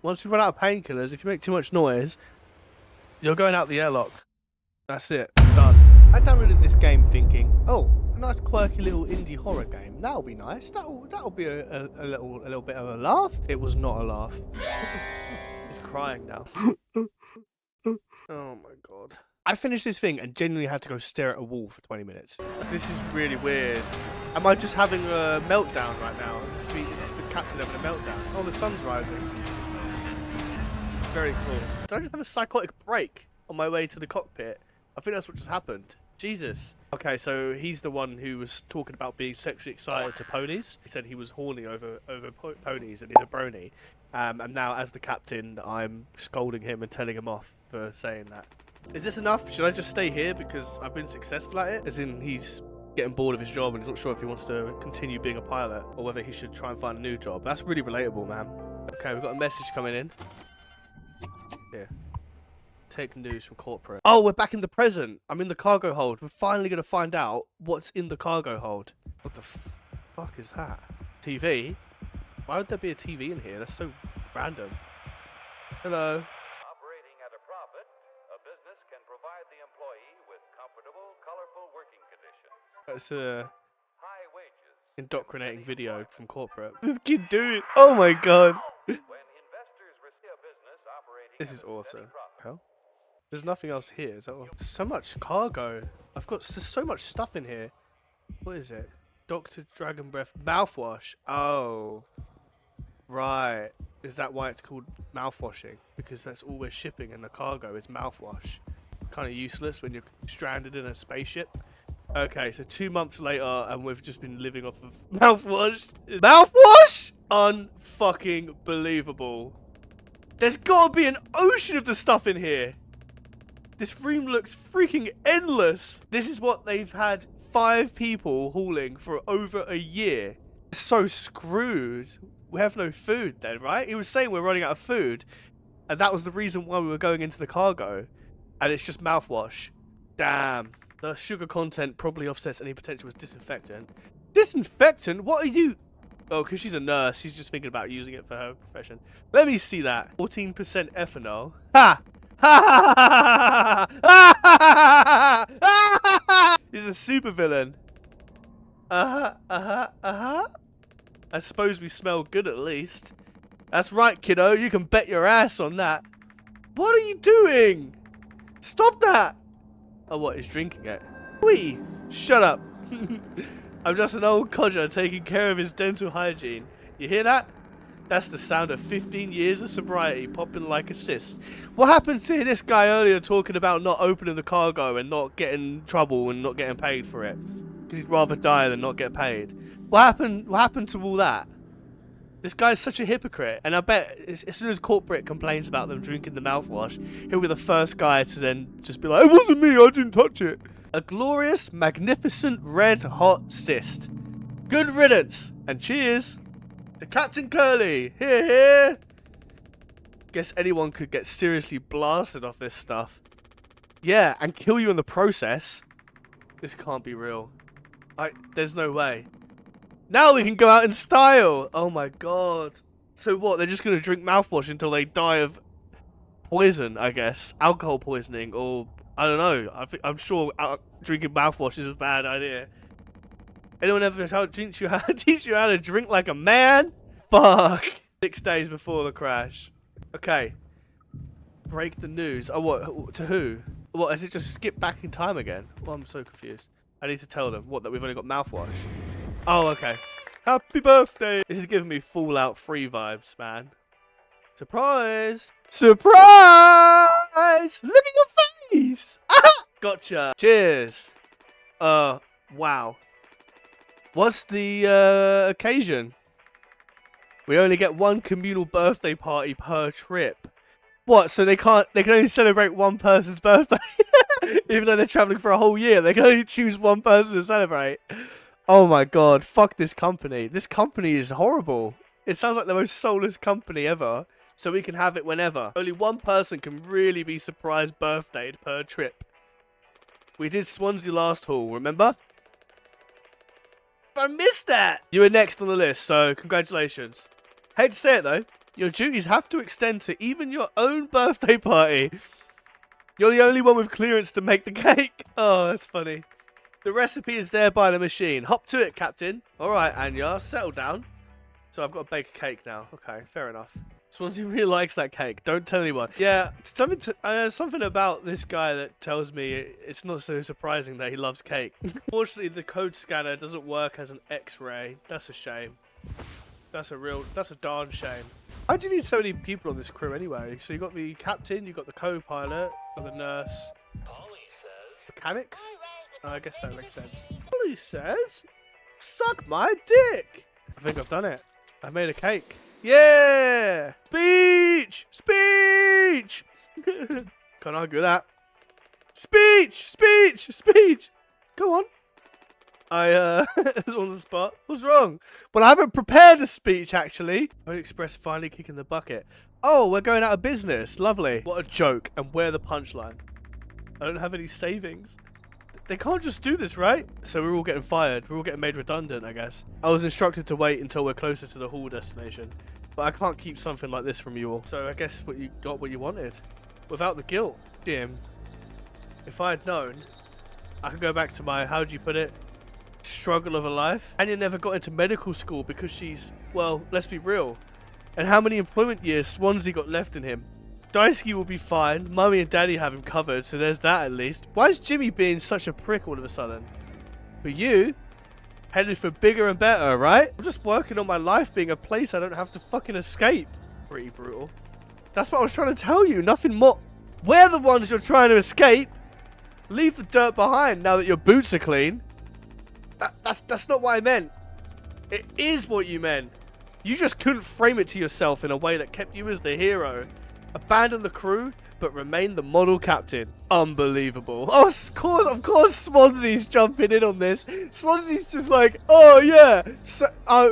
Once you run out of painkillers, if you make too much noise, you're going out the airlock. That's it. Done. I downloaded this game thinking, oh, a nice quirky little indie horror game. That'll be nice. That'll be a little bit of a laugh. It was not a laugh. He's crying now. Oh my god. I finished this thing and genuinely had to go stare at a wall for 20 minutes. This is really weird. Am I just having a meltdown right now? Is this the captain having a meltdown? Oh, the sun's rising. It's very cool. Did I just have a psychotic break on my way to the cockpit? I think that's what just happened. Jesus. Okay, so he's the one who was talking about being sexually excited to ponies. He said he was horny over ponies and he's a brony. And now, as the captain, I'm scolding him and telling him off for saying that. Is this enough? Should I just stay here because I've been successful at it? As in, he's getting bored of his job and he's not sure if he wants to continue being a pilot or whether he should try and find a new job. That's really relatable, man. Okay, we've got a message coming in. Here. Take news from corporate. Oh, we're back in the present. I'm in the cargo hold. We're finally going to find out what's in the cargo hold. What the fuck is that? TV? Why would there be a TV in here? That's so random. Hello. Operating at a profit, a business can provide the employee with comfortable, colorful working conditions. That's a High wages. indoctrinating video from corporate. This kid do it. Oh my god. When investors receive a business operating This is at a awesome. steady profit. Hell? There's nothing else here. Is that all? So much cargo. I've got so much stuff in here. What is it? Dr. Dragon Breath mouthwash. Oh. Right. Is that why it's called mouthwashing? Because that's all we're shipping in the cargo is mouthwash. Kind of useless when you're stranded in a spaceship. Okay, so 2 months later and we've just been living off of mouthwash. Mouthwash? Unfucking believable. There's gotta be an ocean of the stuff in here. This room looks freaking endless. This is what they've had 5 people hauling for over a year. So screwed. We have no food then, right? He was saying we're running out of food. And that was the reason why we were going into the cargo. And it's just mouthwash. Damn. The sugar content probably offsets any potential as disinfectant. Disinfectant? What are you... Oh, because she's a nurse. She's just thinking about using it for her profession. Let me see that. 14% ethanol. Ha! Ha! Ha! Ha! He's a supervillain. I suppose we smell good at least. That's right, kiddo. You can bet your ass on that. What are you doing? Stop that. Oh, what? He's drinking it. Wee! Shut up. I'm just an old codger taking care of his dental hygiene. You hear that? That's the sound of 15 years of sobriety popping like a cyst. What happened to this guy earlier talking about not opening the cargo and not getting in trouble and not getting paid for it? Because he'd rather die than not get paid. What happened to all that? This guy's such a hypocrite, and I bet as soon as corporate complains about them drinking the mouthwash, he'll be the first guy to then just be like, it wasn't me, I didn't touch it. A glorious, magnificent, red-hot cyst. Good riddance, and cheers to Captain Curly. Here, here. Guess anyone could get seriously blasted off this stuff. Yeah, and kill you in the process. This can't be real. There's no way. Now we can go out in style. Oh my god. So what? They're just going to drink mouthwash until they die of poison, I guess. Alcohol poisoning, or I don't know. I'm sure drinking mouthwash is a bad idea. Anyone ever teach you how to drink like a man? Fuck. 6 days before the crash. Okay. Break the news. Oh, what? To who? What? Has it just skipped back in time again? Well, I'm so confused. I need to tell them what, that we've only got mouthwash. Oh, okay. Happy birthday! This is giving me Fallout 3 vibes, man. Surprise! Surprise! Look at your face! Ah! Gotcha. Cheers. Wow. What's the occasion? We only get one communal birthday party per trip. What? So they can only celebrate one person's birthday? Even though they're traveling for a whole year, they can only choose one person to celebrate. Oh my god, fuck this company. This company is horrible. It sounds like the most soulless company ever. So we can have it whenever. Only one person can really be surprised birthdayed per trip. We did Swansea last haul, remember? I missed that! You were next on the list, so congratulations. Hate to say it though, Your duties have to extend to even your own birthday party. You're the only one with clearance to make the cake. Oh, that's funny. The recipe is there by the machine. Hop to it, Captain. All right, Anya, settle down. So I've got to bake a cake now. Okay, fair enough. Swansea really likes that cake. Don't tell anyone. Yeah, something about this guy that tells me it's not so surprising that he loves cake. Fortunately, the code scanner doesn't work as an X-ray. That's a shame. That's a darn shame. Why do you need so many people on this crew anyway? So you got the captain, you got the co-pilot, got the nurse, mechanics. I guess that makes sense. Polly says, "Suck my dick." I think I've done it. I've made a cake. Yeah! Speech! Speech! Can't argue that. Speech! Speech! Speech! Go on. I on the spot. What's wrong? Well, I haven't prepared a speech, actually. Only Express finally kicking the bucket. Oh, we're going out of business. Lovely. What a joke. And where the punchline? I don't have any savings. They can't just do this, right? So we're all getting fired. We're all getting made redundant, I guess. I was instructed to wait until we're closer to the hall destination. But I can't keep something like this from you all. So I guess you got what you wanted. Without the guilt. Jim. If I had known, I could go back to my, how'd you put it? Struggle of a life. Anya never got into medical school because she's, well, let's be real. And how many employment years Swansea got left in him? Daisuke will be fine. Mummy and Daddy have him covered, so there's that at least. Why is Jimmy being such a prick all of a sudden? But you, headed for bigger and better, right? I'm just working on my life being a place I don't have to fucking escape. Pretty brutal. That's what I was trying to tell you. Nothing more. We're the ones you're trying to escape. Leave the dirt behind now that your boots are clean. That's not what I meant. It is what you meant. You just couldn't frame it to yourself in a way that kept you as the hero. Abandon the crew, but remain the model captain. Unbelievable. Oh, of course Swansea's jumping in on this. Swansea's just like, oh yeah,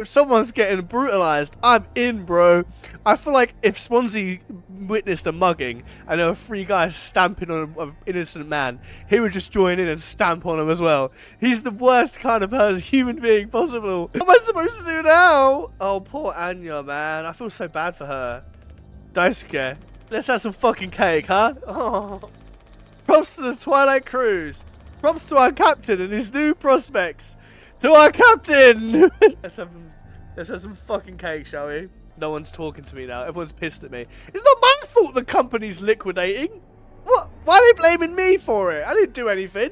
someone's getting brutalized. I'm in, bro. I feel like if Swansea witnessed a mugging and there were 3 guys stamping on an innocent man, he would just join in and stamp on him as well. He's the worst kind of human being possible. What am I supposed to do now? Oh, poor Anya, man. I feel so bad for her. Daisuke, let's have some fucking cake, huh? Oh. Props to the Twilight Cruise. Props to our captain and his new prospects. To our captain! let's have some fucking cake, shall we? No one's talking to me now. Everyone's pissed at me. It's not my fault the company's liquidating. What? Why are they blaming me for it? I didn't do anything.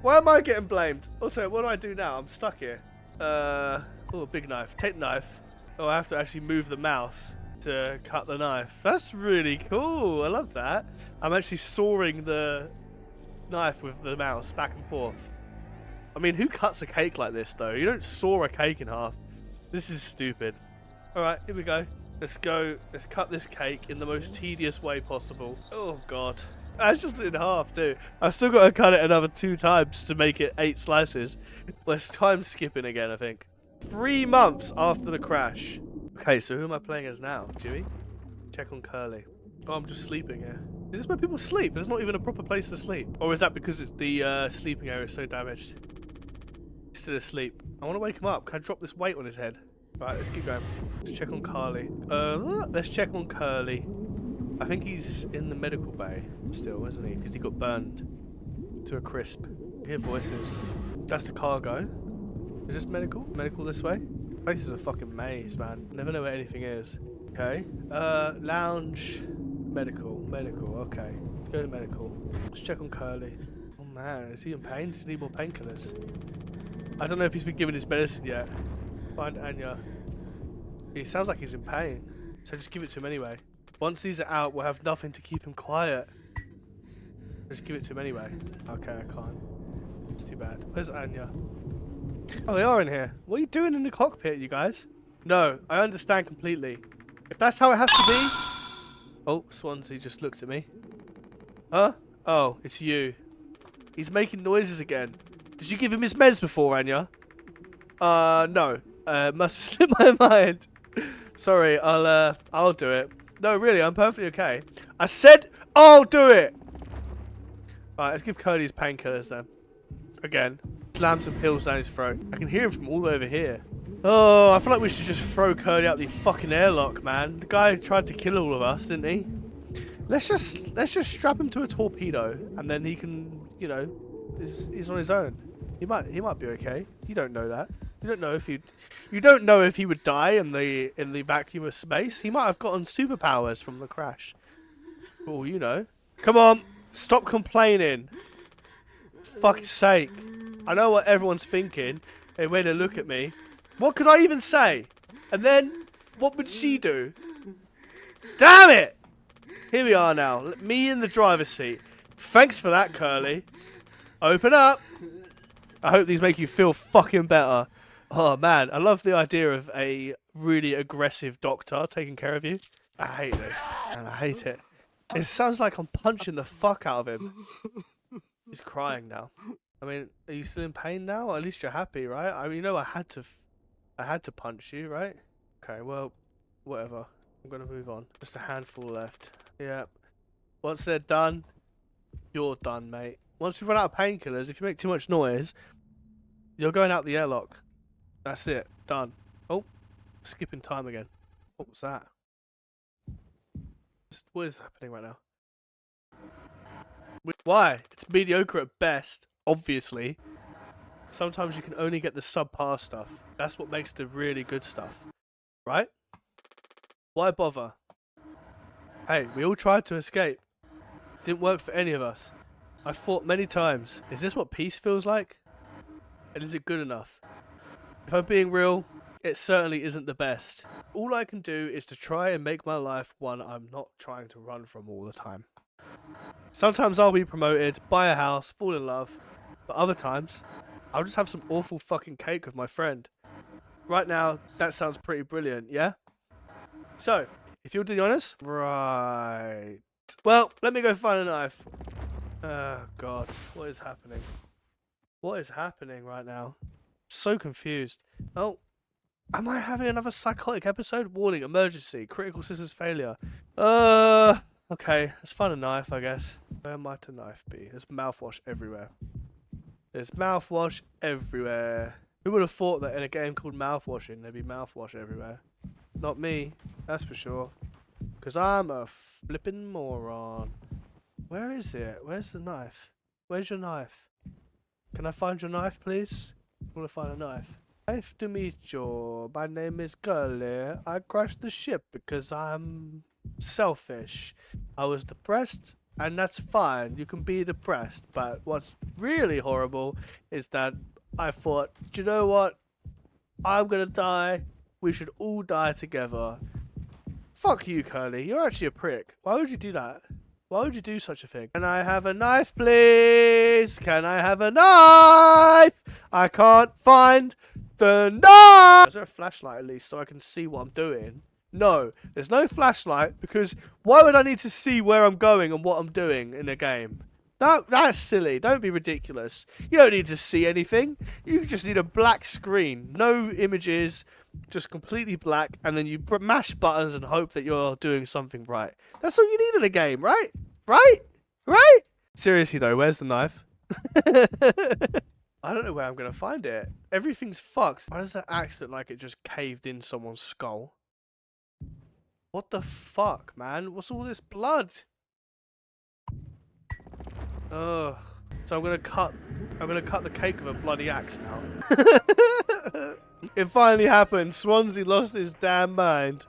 Why am I getting blamed? Also, what do I do now? I'm stuck here. Oh, big knife. Take the knife. Oh, I have to actually move the mouse to cut the knife. That's really cool. I love that. I'm actually sawing the knife with the mouse back and forth. I mean, who cuts a cake like this though? You don't saw a cake in half. This is stupid. Alright, here we go. Let's go. Let's cut this cake in the most tedious way possible. Oh god. That's just in half too. I've still got to cut it another 2 times to make it 8 slices. Let's time skipping again, I think. 3 months after the crash. Okay, so who am I playing as now? Jimmy? Check on Curly. Oh, I'm just sleeping here. Is this where people sleep? There's not even a proper place to sleep. Or is that because the sleeping area is so damaged? He's still asleep. I want to wake him up. Can I drop this weight on his head? Right, let's keep going. Let's check on Carly. Let's check on Curly. I think he's in the medical bay still, isn't he? Because he got burned to a crisp. I hear voices. That's the cargo. Is this medical? Medical this way? This is a fucking maze, man. Never know where anything is. Okay. Lounge. Medical. Okay. Let's go to medical. Let's check on Curly. Oh man, is he in pain? Does he need more painkillers? I don't know if he's been given his medicine yet. Find Anya. He sounds like he's in pain. So just give it to him anyway. Once these are out, we'll have nothing to keep him quiet. Just give it to him anyway. Okay, I can't. It's too bad. Where's Anya? Oh, they are in here. What are you doing in the cockpit, you guys? No, I understand completely. If that's how it has to be... Oh, Swansea just looked at me. Huh? Oh, it's you. He's making noises again. Did you give him his meds before, Anya? No. Must have slipped my mind. Sorry, I'll do it. No, really, I'm perfectly okay. I said I'll do it! Right, let's give Cody his painkillers then. Again. Slam some pills down his throat. I can hear him from all over here. Oh, I feel like we should just throw Curly out the fucking airlock, man. The guy tried to kill all of us, didn't he? Let's just strap him to a torpedo, and then he can, you know, he's on his own. He might be okay. You don't know that. You don't know if he would die in the vacuum of space. He might have gotten superpowers from the crash. Oh, you know. Come on, stop complaining. Fuck's sake. I know what everyone's thinking. They way to look at me. What could I even say? And then, what would she do? Damn it! Here we are now. Me in the driver's seat. Thanks for that, Curly. Open up. I hope these make you feel fucking better. Oh, man. I love the idea of a really aggressive doctor taking care of you. I hate this. And I hate it. It sounds like I'm punching the fuck out of him. He's crying now. I mean, are you still in pain now? At least you're happy, right? I mean, you know I had to punch you, right? Okay, well, whatever. I'm gonna move on. Just a handful left. Yeah. Once they're done, you're done, mate. Once you run out of painkillers, if you make too much noise, you're going out the airlock. That's it. Done. Oh, skipping time again. What was that? What is happening right now? Why? It's mediocre at best, obviously. Sometimes you can only get the subpar stuff. That's what makes the really good stuff. Right? Why bother? Hey, we all tried to escape. Didn't work for any of us. I fought many times. Is this what peace feels like? And is it good enough? If I'm being real, it certainly isn't the best. All I can do is to try and make my life one I'm not trying to run from all the time. Sometimes I'll be promoted, buy a house, fall in love, but other times, I'll just have some awful fucking cake with my friend. Right now, that sounds pretty brilliant, yeah? So, if you'll do the honours, right. Well, let me go find a knife. Oh, God, what is happening? What is happening right now? So confused. Oh, am I having another psychotic episode? Warning, emergency, critical systems failure. Okay, let's find a knife, I guess. Where might a knife be? There's mouthwash everywhere. There's mouthwash everywhere. Who would have thought that in a game called Mouthwashing, there'd be mouthwash everywhere? Not me, that's for sure. Because I'm a flippin' moron. Where is it? Where's the knife? Where's your knife? Can I find your knife, please? I want to find a knife. Nice to meet you. My name is Curly. I crashed the ship because I'm selfish. I was depressed, and that's fine. You can be depressed. But what's really horrible is that I thought, do you know what? I'm gonna die. We should all die together. Fuck you, Curly. You're actually a prick. Why would you do that? Why would you do such a thing? Can I have a knife, please? Can I have a knife? I can't find the knife! Is there a flashlight at least so I can see what I'm doing? No, there's no flashlight because why would I need to see where I'm going and what I'm doing in a game? That's silly. Don't be ridiculous. You don't need to see anything. You just need a black screen. No images, just completely black, and then you mash buttons and hope that you're doing something right. That's all you need in a game, right? Right? Right? Seriously though, where's the knife? I don't know where I'm going to find it. Everything's fucked. Why does that axe look like it just caved in someone's skull? What the fuck, man? What's all this blood? Ugh. So I'm gonna cut the cake with a bloody axe now. It finally happened. Swansea lost his damn mind.